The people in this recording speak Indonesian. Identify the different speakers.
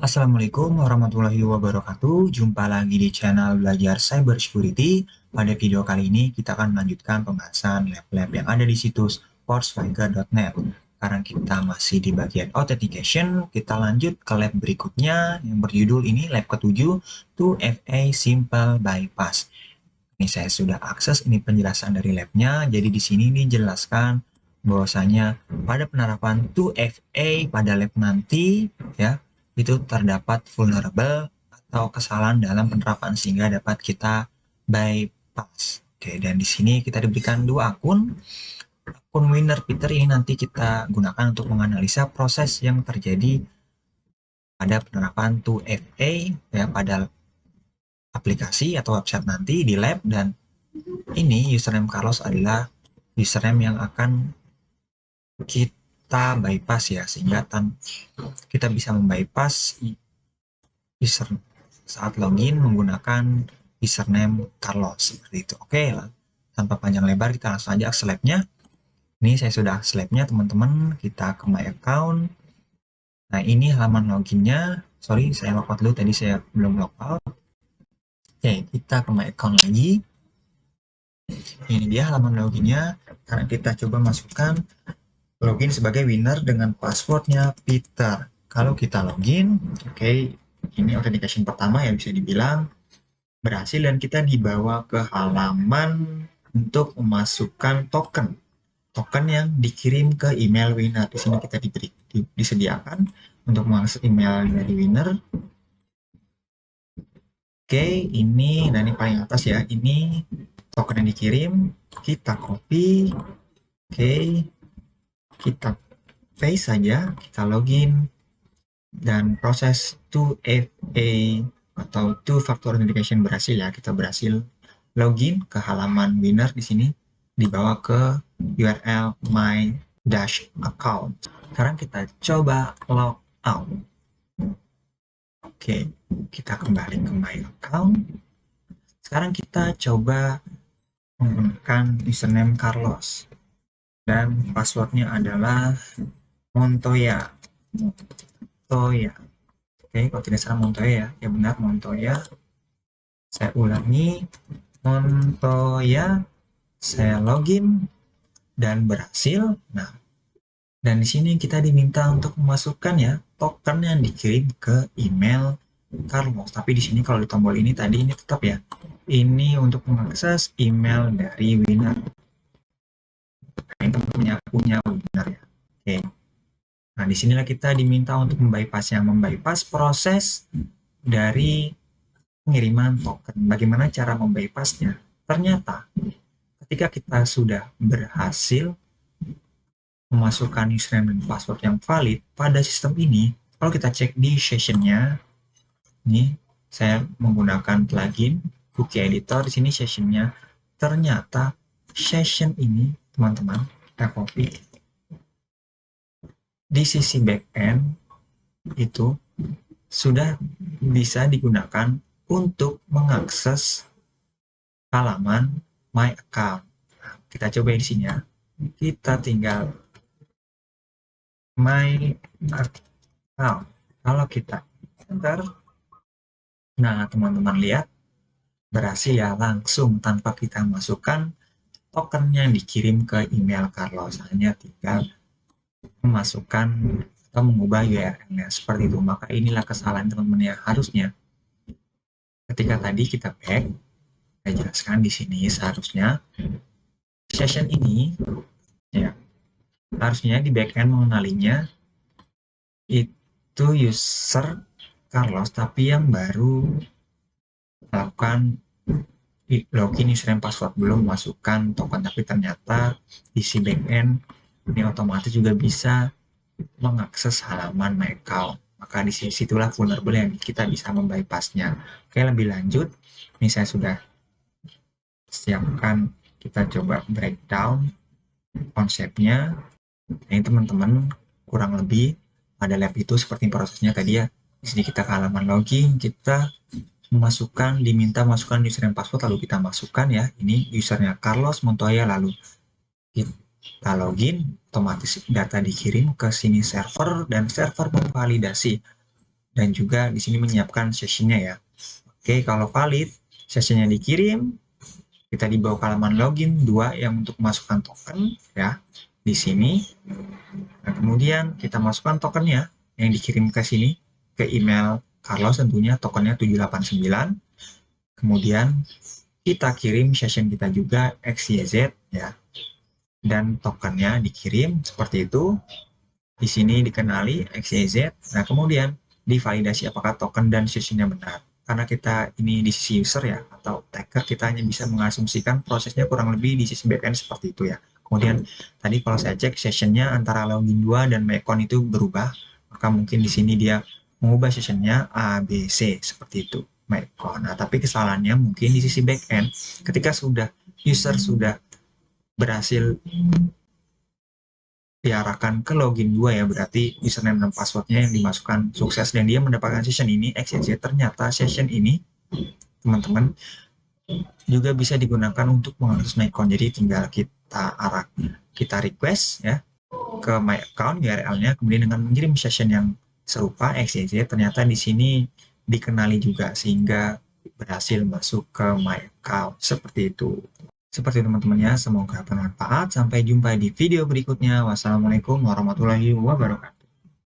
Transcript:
Speaker 1: Assalamualaikum warahmatullahi wabarakatuh. Jumpa lagi di channel Belajar Cyber Security. Pada video kali ini kita akan melanjutkan pembahasan lab-lab yang ada di situs forcefinder.net. Karena kita masih di bagian authentication, kita lanjut ke lab berikutnya yang berjudul ini lab ke-7, 2FA Simple Bypass. Ini saya sudah akses ini penjelasan dari labnya. Jadi di sini dijelaskan bahwasanya pada penerapan 2FA pada lab nanti ya itu terdapat vulnerable atau kesalahan dalam penerapan sehingga dapat kita bypass. Oke, dan di sini kita diberikan dua akun. Akun winner Peter ini nanti kita gunakan untuk menganalisa proses yang terjadi pada penerapan 2FA ya pada aplikasi atau website nanti di lab, dan ini username Carlos adalah username yang akan kita bypass ya, sehingga kita bisa membypass user saat login menggunakan username Carlos seperti itu. Oke lah, tanpa panjang lebar kita langsung aja ke labnya. Ini saya sudah labnya teman-teman, kita ke my account. Nah ini halaman loginnya, sorry saya logout dulu, tadi saya belum logout. Oke, kita ke my account lagi. Ini dia halaman loginnya. Karena kita coba masukkan login sebagai winner dengan passwordnya Peter. Kalau kita login, oke, ini authentication pertama ya bisa dibilang berhasil, dan kita dibawa ke halaman untuk memasukkan token yang dikirim ke email winner. Di sini kita disediakan untuk mengakses email dari winner. Oke, ini dan ini paling atas ya, ini token yang dikirim, kita copy. Oke, kita paste saja, kita login, dan proses 2FA atau two factor authentication berhasil ya. Kita berhasil login ke halaman winner, di sini dibawa ke URL my dash account. Sekarang kita coba log out. Oke, kita kembali ke my account. Sekarang kita coba menggunakan username Carlos dan passwordnya adalah Montoya. Oke, kalau tidak salah Montoya ya benar Montoya. Saya ulangi, Montoya. Saya login dan berhasil. Nah, dan di sini kita diminta untuk memasukkan ya token yang dikirim ke email Carlos. Tapi di sini kalau di tombol ini tadi ini tetap ya. Ini untuk mengakses email dari winner. Ini teman-teman punya winner ya. Oke. Nah, disinilah kita diminta untuk membypass proses dari pengiriman token. Bagaimana cara membypassnya? Ternyata ketika kita sudah berhasil memasukkan username dan password yang valid pada sistem ini, kalau kita cek di sessionnya, ini saya menggunakan plugin cookie editor, di sini sessionnya, ternyata session ini teman-teman kita copy, di sisi backend itu sudah bisa digunakan untuk mengakses halaman my account. Nah, kita coba di sini ya. Kita tinggal my account. Kalau kita enter, nah teman-teman lihat berhasil ya, langsung tanpa kita masukkan token yang dikirim ke email Carlos, hanya tinggal memasukkan atau mengubah URL-nya seperti itu. Maka inilah kesalahan teman-teman yang harusnya ketika tadi kita back, saya jelaskan di sini seharusnya session ini ya harusnya di backend mengenalinya itu user Carlos, tapi yang baru melakukan login username password, belum masukkan token. Tapi ternyata di si backend ini otomatis juga bisa mengakses halaman my account. Maka di situlah vulnerable yang kita bisa membypassnya. Oke, lebih lanjut ini saya sudah siapkan, kita coba breakdown konsepnya. Ini teman-teman kurang lebih pada lab itu seperti prosesnya tadi ya. Di sini kita ke halaman login, kita diminta masukkan username password, lalu kita masukkan ya, ini usernya Carlos Montoya, lalu kita login, otomatis data dikirim ke sini server, dan server memvalidasi dan juga di sini menyiapkan sessionnya ya. Oke, kalau valid, sessionnya dikirim, kita dibawa ke halaman login 2 yang untuk masukkan token ya di sini. Nah, kemudian kita masukkan tokennya yang dikirim ke sini ke email Carlos, tentunya tokennya 789. Kemudian kita kirim session kita juga XYZ ya. Dan tokennya dikirim seperti itu. Di sini dikenali XYZ. Nah, kemudian divalidasi apakah token dan sessionnya benar. Karena kita ini di sisi user ya, atau attacker, kita hanya bisa mengasumsikan prosesnya kurang lebih di sisi backend seperti itu ya. Kemudian tadi kalau saya cek sessionnya antara login 2 dan my account itu berubah, maka mungkin di sini dia mengubah sessionnya A, B, C seperti itu my account. Nah, tapi kesalahannya mungkin di sisi backend ketika user sudah berhasil diarahkan ke login 2 ya, berarti username dan passwordnya yang dimasukkan sukses dan dia mendapatkan session ini XYZ. Ternyata session ini teman-teman juga bisa digunakan untuk mengakses my account. Jadi tinggal kita request ya ke my account URL-nya, kemudian dengan mengirim session yang serupa XYZ, ternyata di sini dikenali juga sehingga berhasil masuk ke my account seperti itu. Seperti teman-teman ya, semoga bermanfaat. Sampai jumpa di video berikutnya. Wassalamualaikum warahmatullahi wabarakatuh.